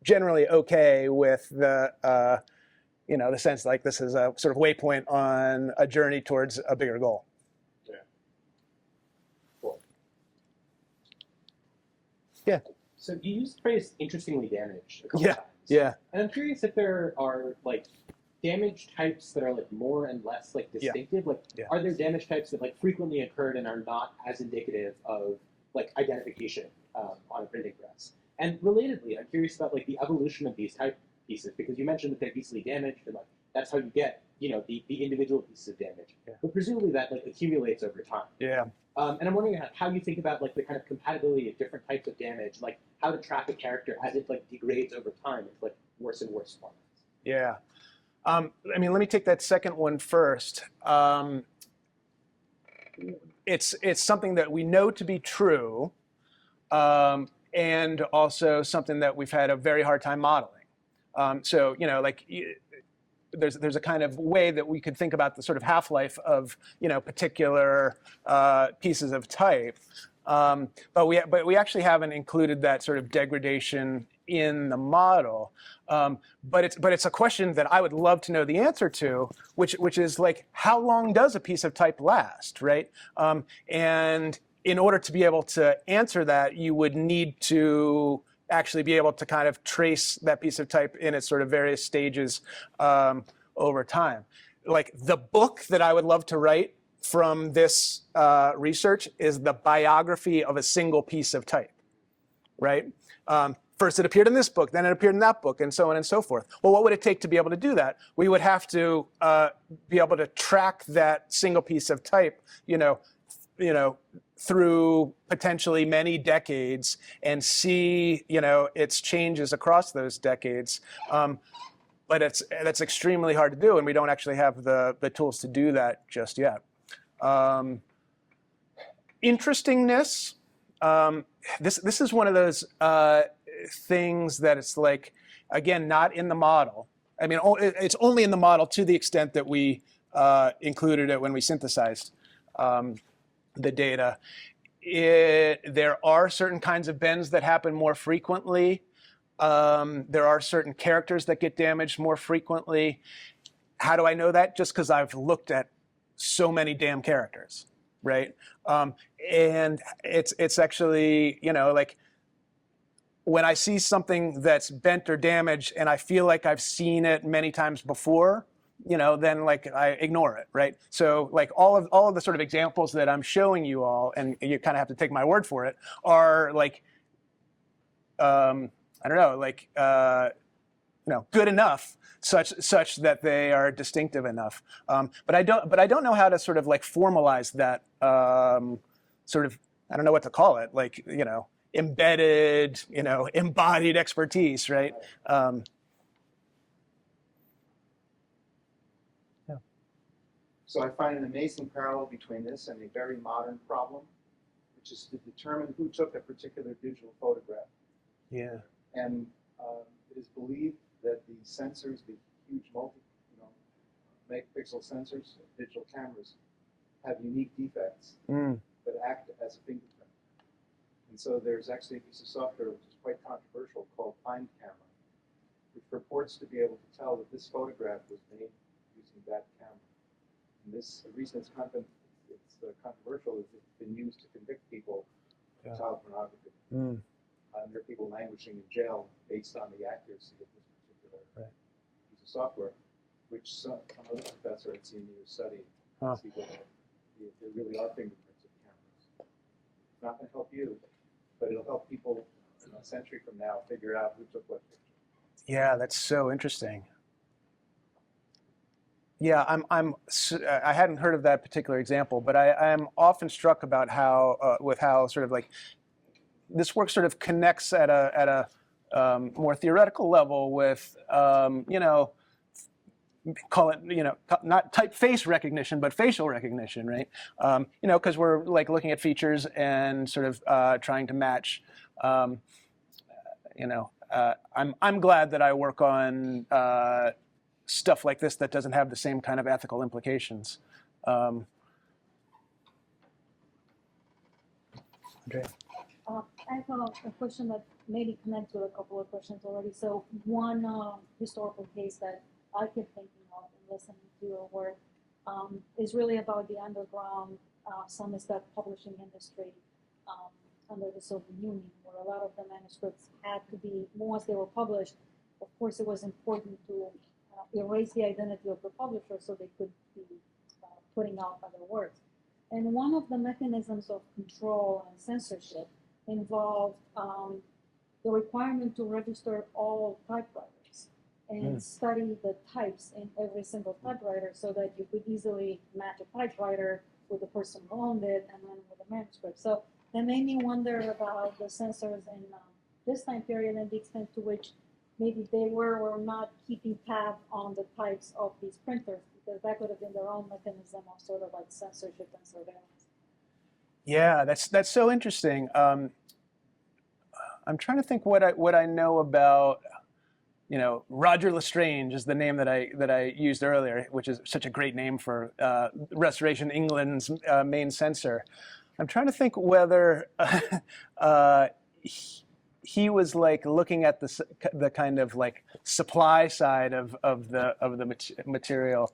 generally okay with the the sense like this is a sort of waypoint on a journey towards a bigger goal. Yeah. So you used the phrase "interestingly damaged" a couple times. Yeah. And I'm curious if there are like damage types that are like more and less like distinctive? Like, are there damage types that like frequently occurred and are not as indicative of like identification on a printing press? And relatedly, I'm curious about like the evolution of these type pieces, because you mentioned that they're easily damaged and like that's how you get, you know, the individual pieces of damage. Yeah. But presumably that like accumulates over time. Yeah. And I'm wondering how you think about like the kind of compatibility of different types of damage, like how to track a character as it like degrades over time into like worse and worse formats. Yeah. I mean, let me take that second one first. It's something that we know to be true, and also something that we've had a very hard time modeling. So, you know, like there's a kind of way that we could think about the sort of half-life of, you know, particular pieces of type, but we actually haven't included that sort of degradation in the model. But it's a question that I would love to know the answer to, which is like, how long does a piece of type last, right? And in order to be able to answer that, you would need to actually be able to kind of trace that piece of type in its sort of various stages over time. Like the book that I would love to write from this research is the biography of a single piece of type, right? First it appeared in this book, then it appeared in that book, and so on and so forth. Well, what would it take to be able to do that? We would have to be able to track that single piece of type, you know, through potentially many decades and see, you know, its changes across those decades. But that's extremely hard to do, and we don't actually have the tools to do that just yet. Interestingness. This is one of those things that it's like, again, not in the model. I mean, it's only in the model to the extent that we included it when we synthesized the data. There are certain kinds of bends that happen more frequently. There are certain characters that get damaged more frequently. How do I know that? Just because I've looked at so many damn characters, right? And it's actually, you know, like when I see something that's bent or damaged and I feel like I've seen it many times before, you know, then like I ignore it, right? So like all of the sort of examples that I'm showing you all, and you kind of have to take my word for it, are like, I don't know, like, you know, good enough, such that they are distinctive enough. But I don't know how to sort of like formalize that sort of, I don't know what to call it, like, you know, embedded, you know, embodied expertise, right? So I find an amazing parallel between this and a very modern problem, which is to determine who took a particular digital photograph. Yeah. And it is believed that the sensors, the huge megapixel sensors, digital cameras, have unique defects that act as a fingerprint. And so there's actually a piece of software which is quite controversial called Find Camera, which purports to be able to tell that this photograph was made using that camera. And the reason it's controversial is it's been used to convict people of child pornography. And there are people languishing in jail based on the accuracy of this particular piece of software, which some other professor at CMU studied to see whether there really are fingerprints of cameras. It's not going to help you, but it'll help people a century from now figure out who took what picture. Yeah, that's so interesting. Yeah, I hadn't heard of that particular example, but I'm often struck about how with how sort of like this work sort of connects at a more theoretical level with you know, call it, you know, not type face recognition, but facial recognition, right? You know, because we're like looking at features and sort of trying to match. You know, I'm glad that I work on stuff like this that doesn't have the same kind of ethical implications. Andrea. I have a question that maybe connects with a couple of questions already. So one historical case that I keep thinking of and listening to your work is really about the underground samizdat publishing industry under the Soviet Union, where a lot of the manuscripts had to be, once they were published, of course it was important to erase the identity of the publisher so they could be putting out other works. And one of the mechanisms of control and censorship involved the requirement to register all typewriters and study the types in every single typewriter so that you could easily match a typewriter with the person who owned it and then with the manuscript. So that made me wonder about the censors in this time period and the extent to which maybe they were or not keeping tab on the types of these printers, because that could have been their own mechanism of sort of like censorship and surveillance. Yeah, that's so interesting. I'm trying to think what I know about. You know, Roger Lestrange is the name that I used earlier, which is such a great name for Restoration England's main censor. I'm trying to think whether he was like looking at the kind of like supply side of the material,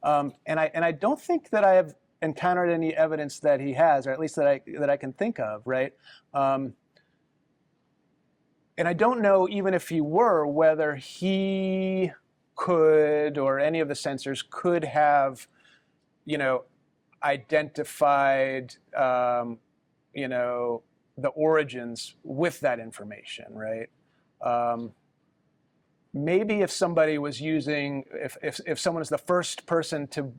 and I don't think that I have encountered any evidence that he has, or at least that I can think of, right? And I don't know, even if he were, whether he could, or any of the censors could have, you know, identified, you know, the origins with that information, right? Maybe if somebody was using, if someone is the first person to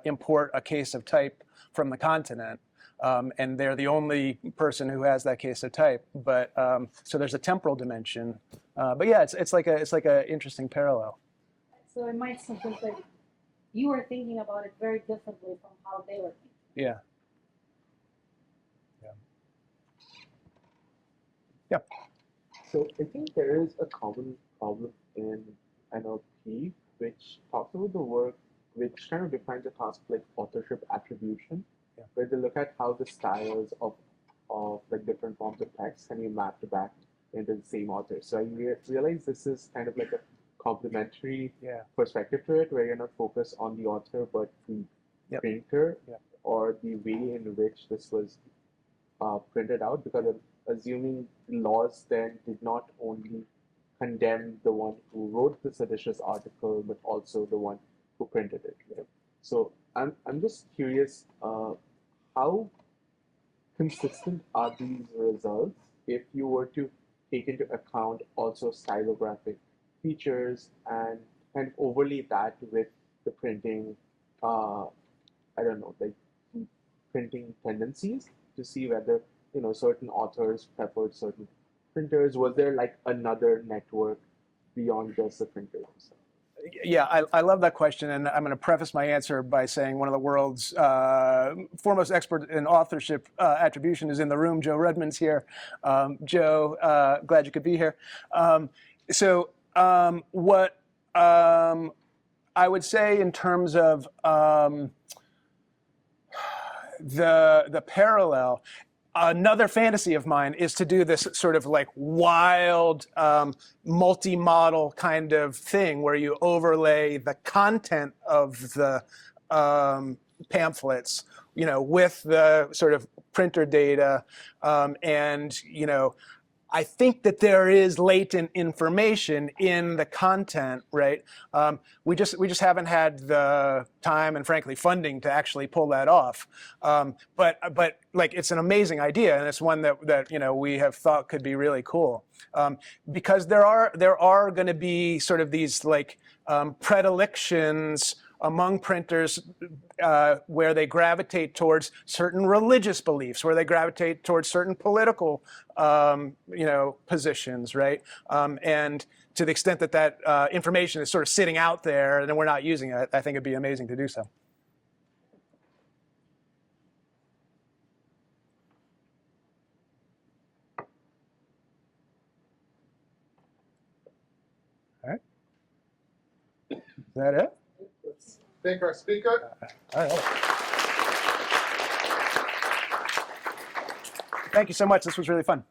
import a case of type from the continent, and they're the only person who has that case of type, but so there's a temporal dimension. But yeah, it's like a interesting parallel. So it might something like you were thinking about it very differently from how they were thinking. Yeah. Yeah. So I think there is a common problem in NLP which talks about the work which kind of defines a task like authorship attribution, where they look at how the styles of like different forms of text can be mapped back into the same author. So I realize this is kind of like a complementary perspective to it, where you're not focused on the author but the printer or the way in which this was printed out, because I'm assuming the laws then did not only condemn the one who wrote the seditious article, but also the one who printed it. Right? So I'm just curious, how consistent are these results if you were to take into account also stylographic features and kind of overlay that with the printing, I don't know, like printing tendencies to see whether, you know, certain authors preferred certain printers? Was there like another network beyond just the printers? Yeah, I love that question, and I'm going to preface my answer by saying one of the world's foremost expert in authorship attribution is in the room. Joe Redmond's here. Joe, glad you could be here. So what I would say in terms of the parallel, another fantasy of mine is to do this sort of like wild multi-model kind of thing where you overlay the content of the pamphlets, you know, with the sort of printer data, and, you know, I think that there is latent information in the content, right? We just haven't had the time and, frankly, funding to actually pull that off. But like, it's an amazing idea, and it's one that you know, we have thought could be really cool, because there are going to be sort of these like predilections among printers where they gravitate towards certain religious beliefs, where they gravitate towards certain political, you know, positions, right? And to the extent that that information is sort of sitting out there and we're not using it, I think it'd be amazing to do so. All right. Is that it? Let's thank our speaker. All right. Thank you so much. This was really fun.